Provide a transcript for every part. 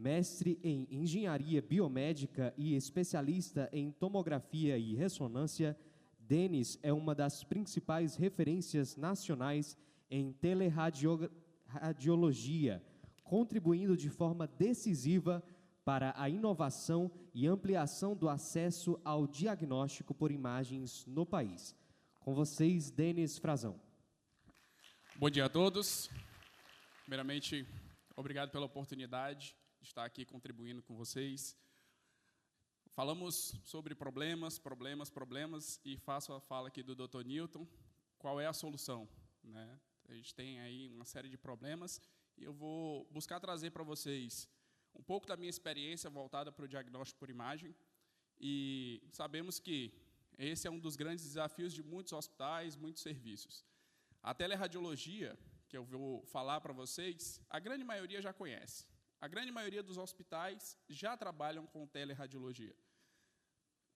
mestre em Engenharia Biomédica e especialista em tomografia e ressonância, Denis é uma das principais referências nacionais em teleradiologia, contribuindo de forma decisiva para a inovação e ampliação do acesso ao diagnóstico por imagens no país. Com vocês, Denis Frazão. Bom dia a todos. Primeiramente, obrigado pela oportunidade de estar aqui contribuindo com vocês. Falamos sobre problemas, e faço a fala aqui do Dr. Newton. Qual é a solução, né? A gente tem aí uma série de problemas e eu vou buscar trazer para vocês um pouco da minha experiência voltada para o diagnóstico por imagem. E sabemos que esse é um dos grandes desafios de muitos hospitais, muitos serviços. A teleradiologia, que eu vou falar para vocês, a grande maioria já conhece. A grande maioria dos hospitais já trabalham com teleradiologia.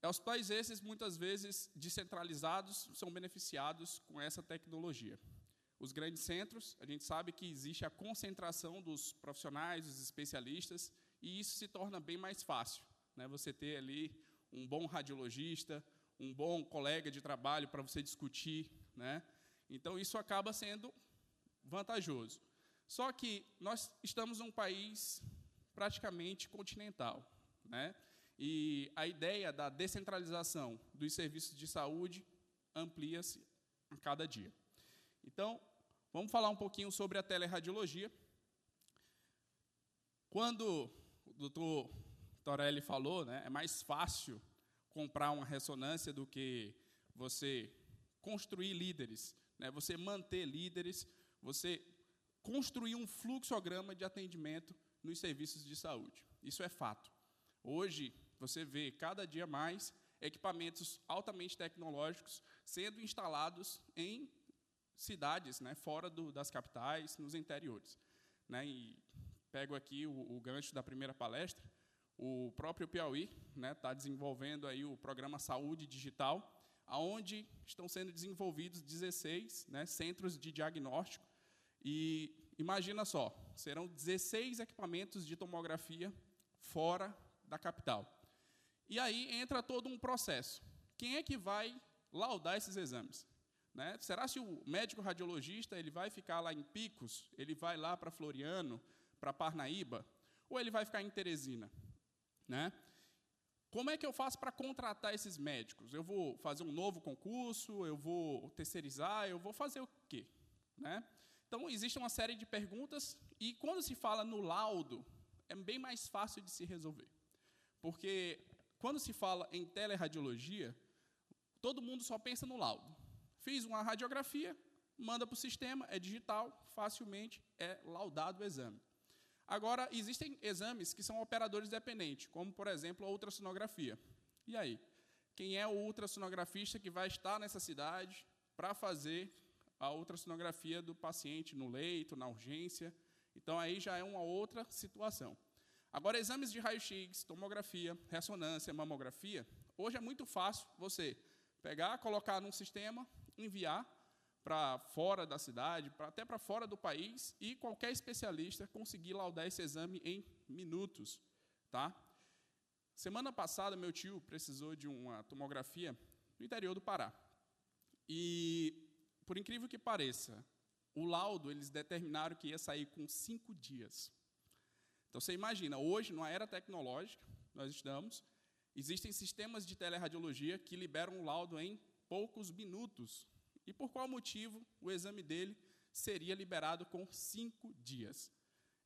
Hospitais esses, muitas vezes, descentralizados, são beneficiados com essa tecnologia. Os grandes centros, a gente sabe que existe a concentração dos profissionais, dos especialistas, e isso se torna bem mais fácil, né? Você ter ali um bom radiologista, um bom colega de trabalho para você discutir, né? Então, isso acaba sendo vantajoso. Só que nós estamos num país praticamente continental, né? E a ideia da descentralização dos serviços de saúde amplia-se a cada dia. Então, vamos falar um pouquinho sobre a teleradiologia. Quando o doutor Torelli falou, né, é mais fácil comprar uma ressonância do que você construir líderes, né, você manter líderes, você construir um fluxograma de atendimento nos serviços de saúde. Isso é fato. Hoje, você vê cada dia mais equipamentos altamente tecnológicos sendo instalados em cidades, né, fora das capitais, nos interiores, né? E pego aqui o gancho da primeira palestra. O próprio Piauí, né, está desenvolvendo aí o programa Saúde Digital, onde estão sendo desenvolvidos 16, né, centros de diagnóstico. E imagina só, serão 16 equipamentos de tomografia fora da capital. E aí entra todo um processo. Quem é que vai laudar esses exames, né? Será que o médico radiologista ele vai ficar lá em Picos, ele vai lá para Floriano, para Parnaíba, ou ele vai ficar em Teresina, né? Como é que eu faço para contratar esses médicos? Eu vou fazer um novo concurso, eu vou terceirizar, eu vou fazer o quê, né? Então, existe uma série de perguntas, e quando se fala no laudo, é bem mais fácil de se resolver. Porque, quando se fala em teleradiologia, todo mundo só pensa no laudo. Fiz uma radiografia, manda para o sistema, é digital, facilmente é laudado o exame. Agora, existem exames que são operadores dependentes, como, por exemplo, a ultrassonografia. E aí? Quem é o ultrassonografista que vai estar nessa cidade para fazer a ultrassonografia do paciente no leito, na urgência? Então, aí já é uma outra situação. Agora, exames de raio-x, tomografia, ressonância, mamografia, hoje é muito fácil você pegar, colocar num sistema, enviar para fora da cidade, até para fora do país, e qualquer especialista conseguir laudar esse exame em minutos, tá? Semana passada, meu tio precisou de uma tomografia no interior do Pará. E, por incrível que pareça, o laudo, eles determinaram que ia sair com 5 dias. Então, você imagina, hoje, numa era tecnológica, nós estamos, existem sistemas de teleradiologia que liberam o laudo em poucos minutos. E por qual motivo o exame dele seria liberado com 5 dias?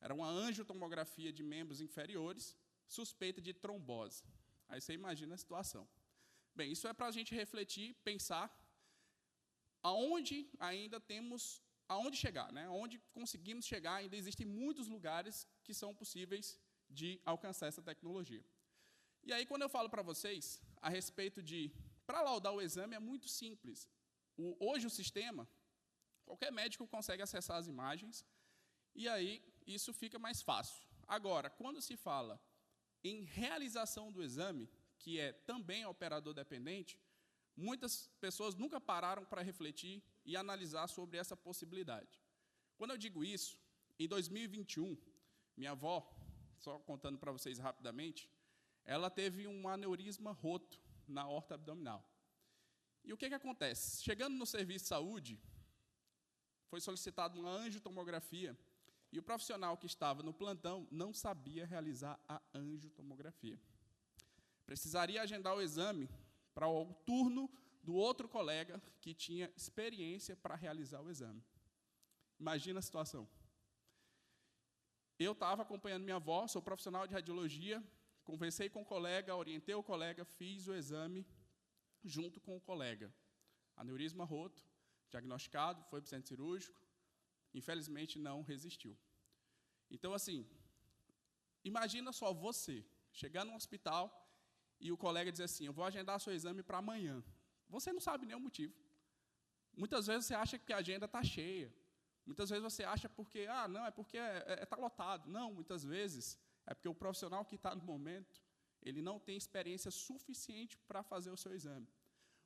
Era uma angiotomografia de membros inferiores, suspeita de trombose. Aí você imagina a situação. Bem, isso é para a gente refletir, pensar aonde ainda temos, aonde chegar, né? Aonde conseguimos chegar, ainda existem muitos lugares que são possíveis de alcançar essa tecnologia. E aí, quando eu falo para vocês a respeito de, para laudar o exame, é muito simples. Hoje o sistema, qualquer médico consegue acessar as imagens, e aí isso fica mais fácil. Agora, quando se fala em realização do exame, que é também operador dependente, muitas pessoas nunca pararam para refletir e analisar sobre essa possibilidade. Quando eu digo isso, em 2021, minha avó só contando para vocês rapidamente, ela teve um aneurisma roto na aorta abdominal. E o que acontece? Chegando no serviço de saúde, foi solicitada uma angiotomografia, e o profissional que estava no plantão não sabia realizar a angiotomografia. Precisaria agendar o exame para o turno do outro colega que tinha experiência para realizar o exame. Imagina a situação. Eu estava acompanhando minha avó, sou profissional de radiologia, conversei com o colega, orientei o colega, fiz o exame junto com o colega. Aneurisma roto, diagnosticado, foi para o centro cirúrgico, infelizmente não resistiu. Então, assim, imagina só você chegar num hospital e o colega dizer assim, eu vou agendar seu exame para amanhã. Você não sabe nem o motivo. Muitas vezes você acha que a agenda está cheia. Muitas vezes você acha porque, não, é porque está lotado. Não, muitas vezes é porque o profissional que está no momento, ele não tem experiência suficiente para fazer o seu exame.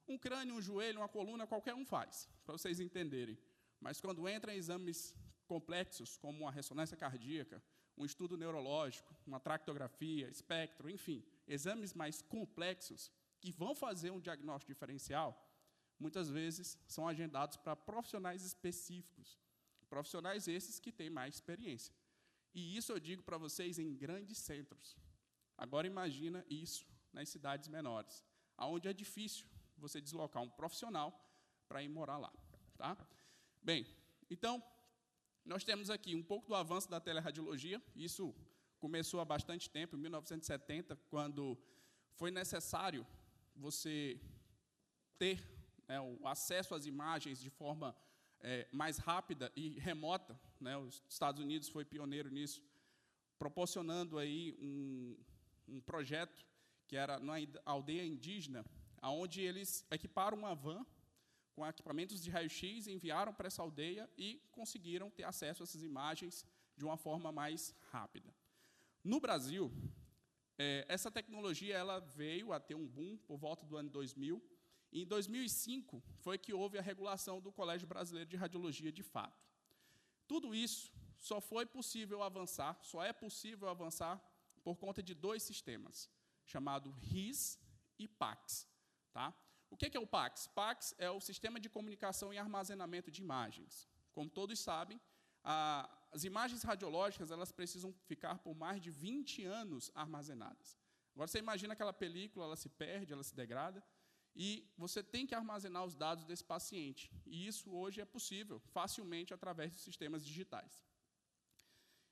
Um crânio, um joelho, uma coluna, qualquer um faz, para vocês entenderem. Mas quando entra em exames complexos, como uma ressonância cardíaca, um estudo neurológico, uma tractografia, espectro, enfim, exames mais complexos, que vão fazer um diagnóstico diferencial, muitas vezes são agendados para profissionais específicos, profissionais esses que têm mais experiência. E isso eu digo para vocês em grandes centros. Agora imagina isso nas cidades menores, onde é difícil você deslocar um profissional para ir morar lá. Tá? Bem, então, nós temos aqui um pouco do avanço da teleradiologia. Isso começou há bastante tempo, em 1970, quando foi necessário você ter o acesso às imagens de forma mais rápida e remota. Os Estados Unidos foi pioneiro nisso, proporcionando aí um projeto que era numa aldeia indígena, onde eles equiparam uma van com equipamentos de raio-x, enviaram para essa aldeia e conseguiram ter acesso a essas imagens de uma forma mais rápida. No Brasil, essa tecnologia ela veio a ter um boom por volta do ano 2000, e em 2005 foi que houve a regulação do Colégio Brasileiro de Radiologia de fato. Tudo isso só é possível avançar por conta de dois sistemas, chamado RIS e PACS. Tá? O que é o PACS? PACS é o Sistema de Comunicação e Armazenamento de Imagens. Como todos sabem, as imagens radiológicas elas precisam ficar por mais de 20 anos armazenadas. Agora, você imagina aquela película, ela se perde, ela se degrada, e você tem que armazenar os dados desse paciente. E isso hoje é possível, facilmente, através de sistemas digitais.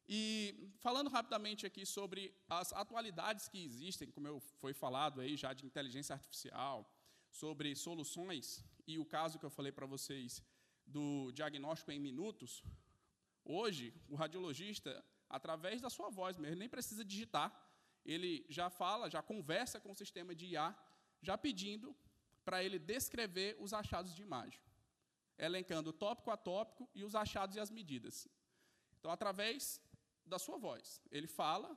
E, falando rapidamente aqui sobre as atualidades que existem, como foi falado aí já de inteligência artificial, sobre soluções, e o caso que eu falei para vocês do diagnóstico em minutos, hoje, o radiologista, através da sua voz mesmo, nem precisa digitar, ele já fala, já conversa com o sistema de IA, já pedindo para ele descrever os achados de imagem, elencando tópico a tópico e os achados e as medidas. Então, através da sua voz, ele fala,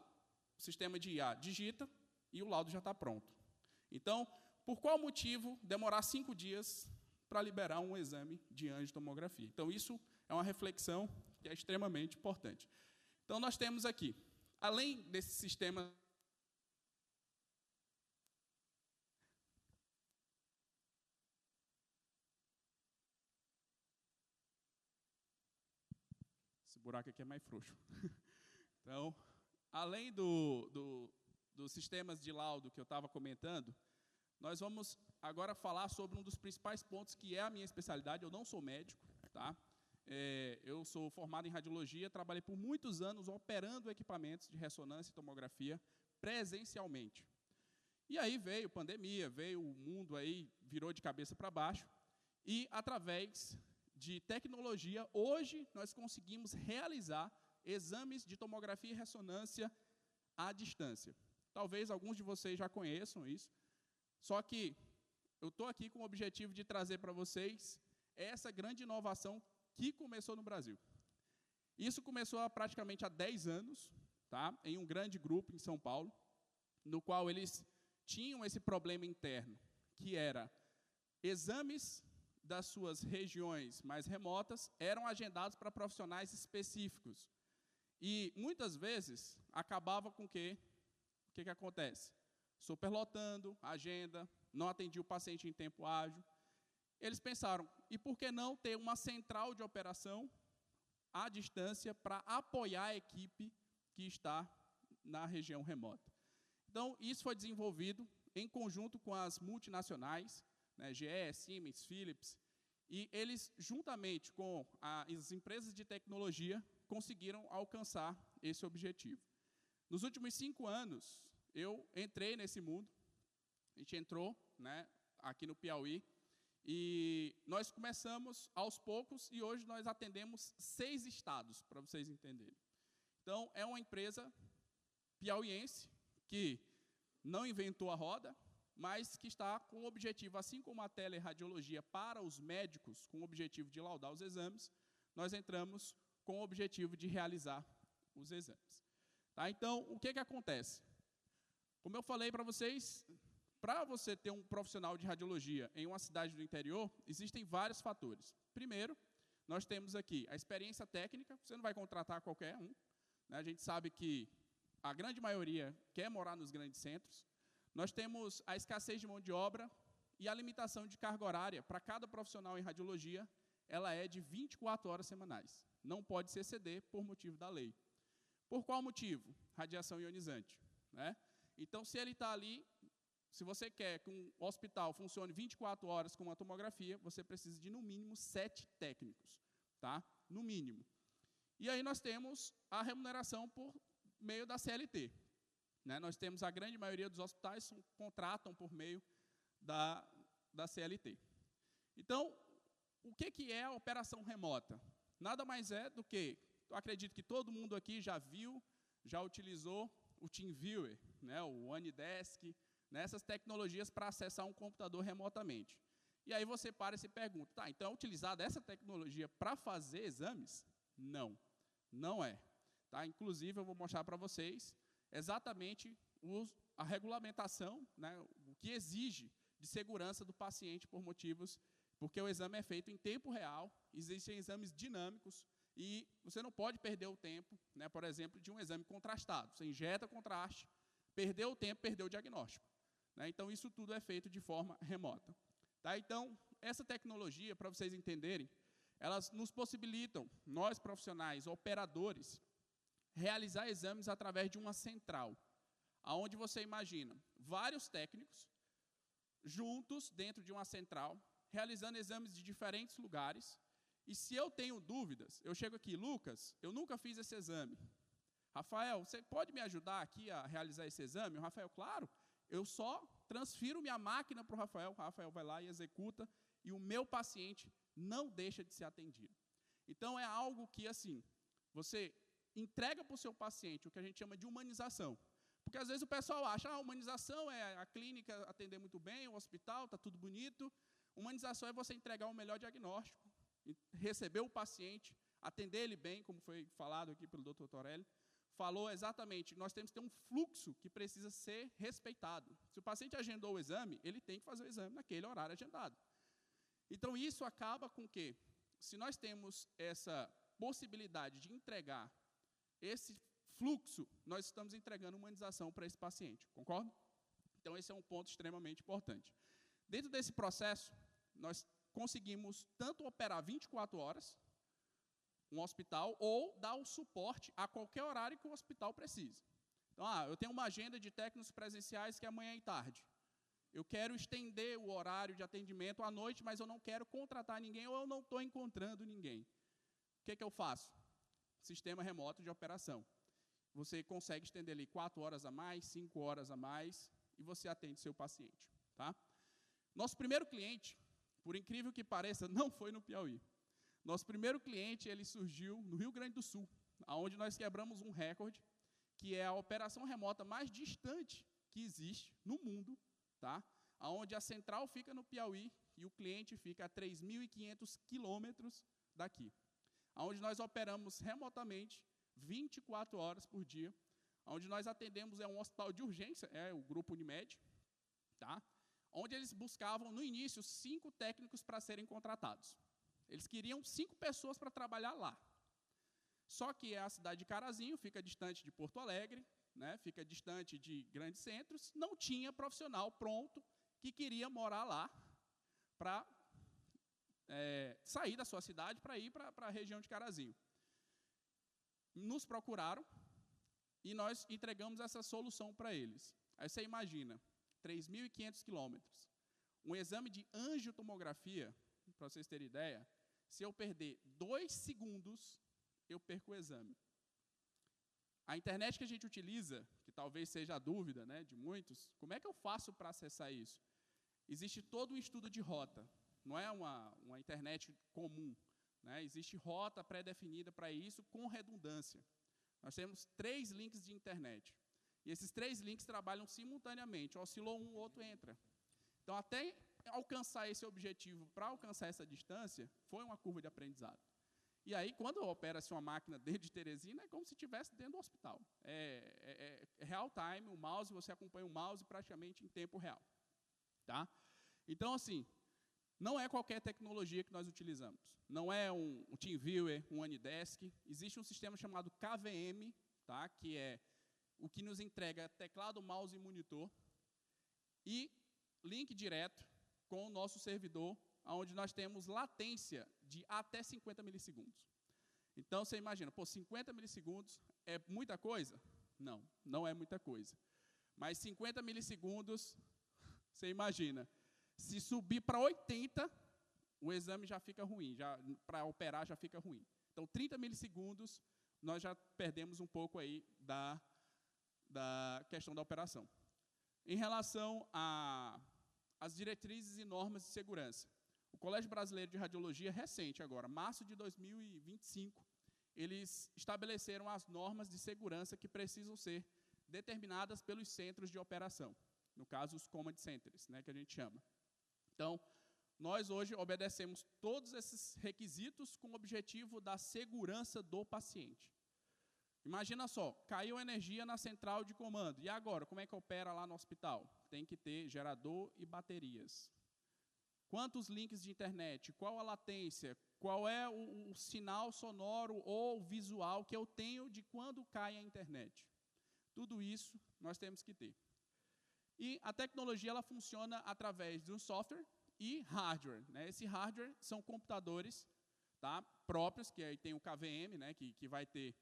o sistema de IA digita e o laudo já está pronto. Então, por qual motivo demorar 5 dias para liberar um exame de angiotomografia? Então, isso é uma reflexão que é extremamente importante. Então, nós temos aqui, além desse sistema buraco aqui é mais frouxo. Então, além dos sistemas de laudo que eu estava comentando, nós vamos agora falar sobre um dos principais pontos, que é a minha especialidade. Eu não sou médico, tá? Eu sou formado em radiologia, trabalhei por muitos anos operando equipamentos de ressonância e tomografia presencialmente. E aí veio pandemia, veio o mundo aí, virou de cabeça para baixo, e através de tecnologia, hoje nós conseguimos realizar exames de tomografia e ressonância à distância. Talvez alguns de vocês já conheçam isso, só que eu estou aqui com o objetivo de trazer para vocês essa grande inovação que começou no Brasil. Isso começou há praticamente há 10 anos, tá? Em um grande grupo em São Paulo, no qual eles tinham esse problema interno, que era exames das suas regiões mais remotas eram agendados para profissionais específicos. E, muitas vezes, acabava com o que acontece? Superlotando a agenda, não atendia o paciente em tempo ágil. Eles pensaram, e por que não ter uma central de operação à distância para apoiar a equipe que está na região remota? Então, isso foi desenvolvido em conjunto com as multinacionais, né, GE, Siemens, Philips, e eles, juntamente com as empresas de tecnologia, conseguiram alcançar esse objetivo. Nos últimos 5 anos, eu entrei nesse mundo, a gente entrou, né, aqui no Piauí, e nós começamos aos poucos, e hoje nós atendemos 6 estados, para vocês entenderem. Então, é uma empresa piauiense que não inventou a roda, mas que está com o objetivo, assim como a teleradiologia para os médicos, com o objetivo de laudar os exames, nós entramos com o objetivo de realizar os exames. Tá? Então, o que acontece? Como eu falei para vocês, para você ter um profissional de radiologia em uma cidade do interior, existem vários fatores. Primeiro, nós temos aqui a experiência técnica, você não vai contratar qualquer um, né? A gente sabe que a grande maioria quer morar nos grandes centros. Nós temos a escassez de mão de obra e a limitação de carga horária. Para cada profissional em radiologia, ela é de 24 horas semanais. Não pode se exceder por motivo da lei. Por qual motivo? Radiação ionizante, né? Então, se ele está ali, se você quer que um hospital funcione 24 horas com uma tomografia, você precisa de, no mínimo, 7 técnicos, tá? No mínimo. E aí nós temos a remuneração por meio da CLT. Né? Nós temos a grande maioria dos hospitais contratam por meio da CLT. Então, o que é a operação remota? Nada mais é do que, eu acredito que todo mundo aqui já viu, já utilizou o TeamViewer, né? O AnyDesk, né? Essas tecnologias para acessar um computador remotamente. E aí você para e se pergunta, tá, então é utilizada essa tecnologia para fazer exames? Não, não é. Tá? Inclusive, eu vou mostrar para vocês exatamente a regulamentação, né, o que exige de segurança do paciente porque o exame é feito em tempo real, existem exames dinâmicos, e você não pode perder o tempo, né, por exemplo, de um exame contrastado. Você injeta contraste, perdeu o tempo, perdeu o diagnóstico. Né, então, isso tudo é feito de forma remota. Tá? Então, essa tecnologia, para vocês entenderem, elas nos possibilitam, nós profissionais, operadores, realizar exames através de uma central, aonde você imagina vários técnicos juntos dentro de uma central, realizando exames de diferentes lugares, e se eu tenho dúvidas, eu chego aqui, Lucas, eu nunca fiz esse exame. Rafael, você pode me ajudar aqui a realizar esse exame? O Rafael, claro, eu só transfiro minha máquina para o Rafael vai lá e executa, e o meu paciente não deixa de ser atendido. Então, é algo que, assim, você entrega para o seu paciente o que a gente chama de humanização. Porque, às vezes, o pessoal acha, a humanização é a clínica atender muito bem, o hospital, está tudo bonito. Humanização é você entregar o melhor diagnóstico, receber o paciente, atender ele bem, como foi falado aqui pelo Dr. Torelli. Falou exatamente, nós temos que ter um fluxo que precisa ser respeitado. Se o paciente agendou o exame, ele tem que fazer o exame naquele horário agendado. Então, isso acaba com que, se nós temos essa possibilidade de entregar esse fluxo, nós estamos entregando humanização para esse paciente, concorda? Então, esse é um ponto extremamente importante. Dentro desse processo, nós conseguimos tanto operar 24 horas, um hospital, ou dar o suporte a qualquer horário que o hospital precise. Então, eu tenho uma agenda de técnicos presenciais que é amanhã e tarde. Eu quero estender o horário de atendimento à noite, mas eu não quero contratar ninguém ou eu não estou encontrando ninguém. O que eu faço? Sistema remoto de operação. Você consegue estender ali 4 horas a mais, 5 horas a mais, e você atende seu paciente. Tá? Nosso primeiro cliente, por incrível que pareça, não foi no Piauí. Nosso primeiro cliente, ele surgiu no Rio Grande do Sul, onde nós quebramos um recorde, que é a operação remota mais distante que existe no mundo, tá? Onde a central fica no Piauí e o cliente fica a 3.500 quilômetros daqui. Onde nós operamos remotamente 24 horas por dia, onde nós atendemos um hospital de urgência, o Grupo Unimed, tá? Onde eles buscavam, no início, 5 técnicos para serem contratados. Eles queriam 5 pessoas para trabalhar lá. Só que é a cidade de Carazinho, fica distante de Porto Alegre, né, fica distante de grandes centros, não tinha profissional pronto que queria morar lá para sair da sua cidade para ir para a região de Carazinho. Nos procuraram e nós entregamos essa solução para eles. Aí você imagina, 3.500 quilômetros, um exame de angiotomografia, para vocês terem ideia, se eu perder 2 segundos, eu perco o exame. A internet que a gente utiliza, que talvez seja a dúvida, né, de muitos, como é que eu faço para acessar isso? Existe todo um estudo de rota, não é uma internet comum, né? Existe rota pré-definida para isso, com redundância. Nós temos 3 links de internet, e esses 3 links trabalham simultaneamente, oscilou um, o outro entra. Então, até alcançar esse objetivo, para alcançar essa distância, foi uma curva de aprendizado. E aí, quando opera-se uma máquina dentro de Teresina, é como se estivesse dentro do hospital. É real time, o mouse, você acompanha o mouse praticamente em tempo real. Tá? Então, assim, não é qualquer tecnologia que nós utilizamos. Não é um TeamViewer, um AnyDesk. Existe um sistema chamado KVM, tá? Que é o que nos entrega teclado, mouse e monitor, e link direto com o nosso servidor, onde nós temos latência de até 50 milissegundos. Então, você imagina, 50 milissegundos é muita coisa? Não, não é muita coisa. Mas 50 milissegundos, você imagina, se subir para 80, o exame já fica ruim, para operar já fica ruim. Então, 30 milissegundos, nós já perdemos um pouco aí da questão da operação. Em relação às diretrizes e normas de segurança, o Colégio Brasileiro de Radiologia, recente agora, março de 2025, eles estabeleceram as normas de segurança que precisam ser determinadas pelos centros de operação, no caso, os command centers, né, que a gente chama. Então, nós hoje obedecemos todos esses requisitos com o objetivo da segurança do paciente. Imagina só, caiu energia na central de comando, e agora, como é que opera lá no hospital? Tem que ter gerador e baterias. Quantos links de internet? Qual a latência? Qual é o sinal sonoro ou visual que eu tenho de quando cai a internet? Tudo isso nós temos que ter. E a tecnologia ela funciona através de um software e hardware, né? Esse hardware são computadores, tá, próprios, que aí tem o KVM, né, que vai ter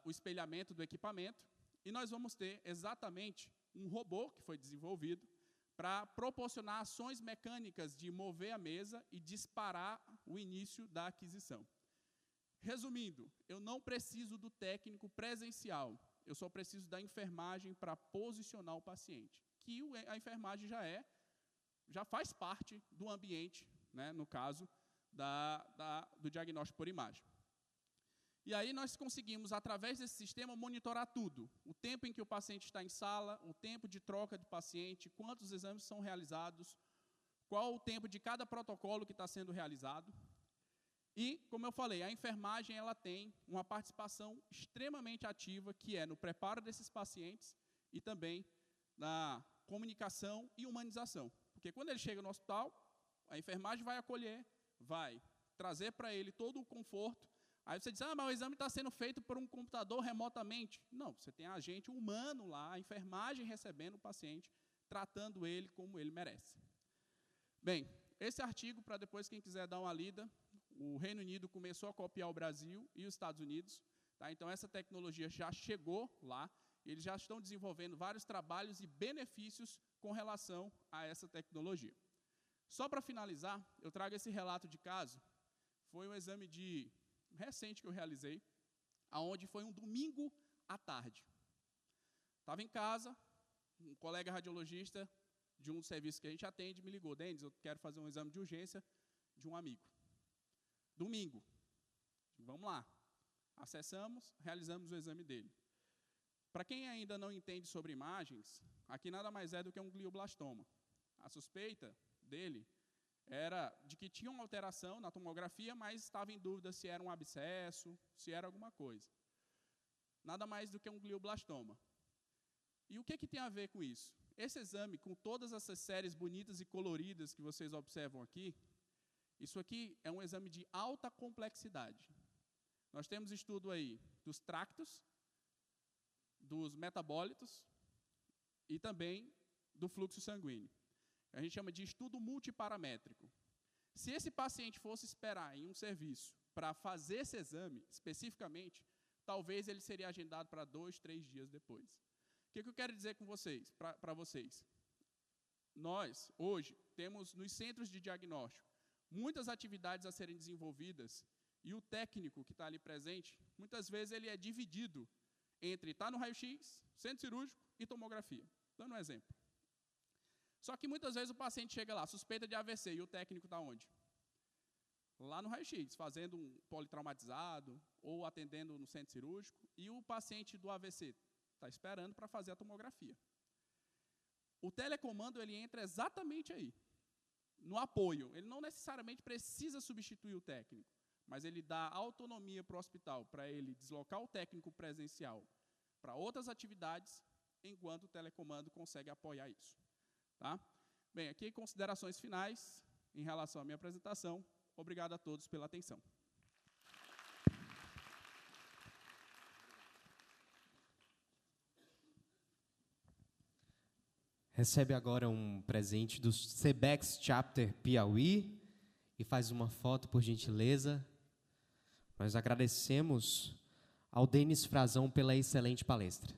o espelhamento do equipamento, e nós vamos ter exatamente um robô que foi desenvolvido para proporcionar ações mecânicas de mover a mesa e disparar o início da aquisição. Resumindo, eu não preciso do técnico presencial, eu só preciso da enfermagem para posicionar o paciente, que a enfermagem já faz parte do ambiente, né, no caso do diagnóstico por imagem. E aí nós conseguimos, através desse sistema, monitorar tudo. O tempo em que o paciente está em sala, o tempo de troca de paciente, quantos exames são realizados, qual o tempo de cada protocolo que está sendo realizado. E, como eu falei, a enfermagem ela tem uma participação extremamente ativa, que é no preparo desses pacientes e também na comunicação e humanização. Porque quando ele chega no hospital, a enfermagem vai acolher, vai trazer para ele todo o conforto. Aí você diz, mas o exame está sendo feito por um computador remotamente. Não, você tem agente humano lá, a enfermagem recebendo o paciente, tratando ele como ele merece. Bem, esse artigo, para depois quem quiser dar uma lida, o Reino Unido começou a copiar o Brasil e os Estados Unidos, tá? Então essa tecnologia já chegou lá, e eles já estão desenvolvendo vários trabalhos e benefícios com relação a essa tecnologia. Só para finalizar, eu trago esse relato de caso, foi um exame recente que eu realizei, aonde foi um domingo à tarde. Estava em casa, um colega radiologista de um serviço que a gente atende me ligou, Denis, eu quero fazer um exame de urgência de um amigo. Domingo. Vamos lá. Acessamos, realizamos o exame dele. Para quem ainda não entende sobre imagens, aqui nada mais é do que um glioblastoma. A suspeita dele era de que tinha uma alteração na tomografia, mas estava em dúvida se era um abscesso, se era alguma coisa. Nada mais do que um glioblastoma. E o que tem a ver com isso? Esse exame, com todas essas séries bonitas e coloridas que vocês observam aqui, isso aqui é um exame de alta complexidade. Nós temos estudo aí dos tractos, dos metabólitos e também do fluxo sanguíneo. A gente chama de estudo multiparamétrico. Se esse paciente fosse esperar em um serviço para fazer esse exame, especificamente, talvez ele seria agendado para 2, 3 dias depois. O que eu quero dizer com vocês, para vocês? Nós, hoje, temos nos centros de diagnóstico muitas atividades a serem desenvolvidas e o técnico que está ali presente, muitas vezes ele é dividido entre estar no raio-x, centro cirúrgico e tomografia. Dando um exemplo. Só que muitas vezes o paciente chega lá, suspeita de AVC, e o técnico está onde? Lá no raio-x, fazendo um politraumatizado ou atendendo no centro cirúrgico, e o paciente do AVC está esperando para fazer a tomografia. O telecomando ele entra exatamente aí, no apoio. Ele não necessariamente precisa substituir o técnico, mas ele dá autonomia para o hospital, para ele deslocar o técnico presencial para outras atividades, enquanto o telecomando consegue apoiar isso. Tá? Bem, aqui considerações finais em relação à minha apresentação. Obrigado a todos pela atenção. Recebe agora um presente do CBEX Chapter Piauí e faz uma foto, por gentileza. Nós agradecemos ao Denis Frazão pela excelente palestra.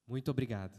Muito obrigado.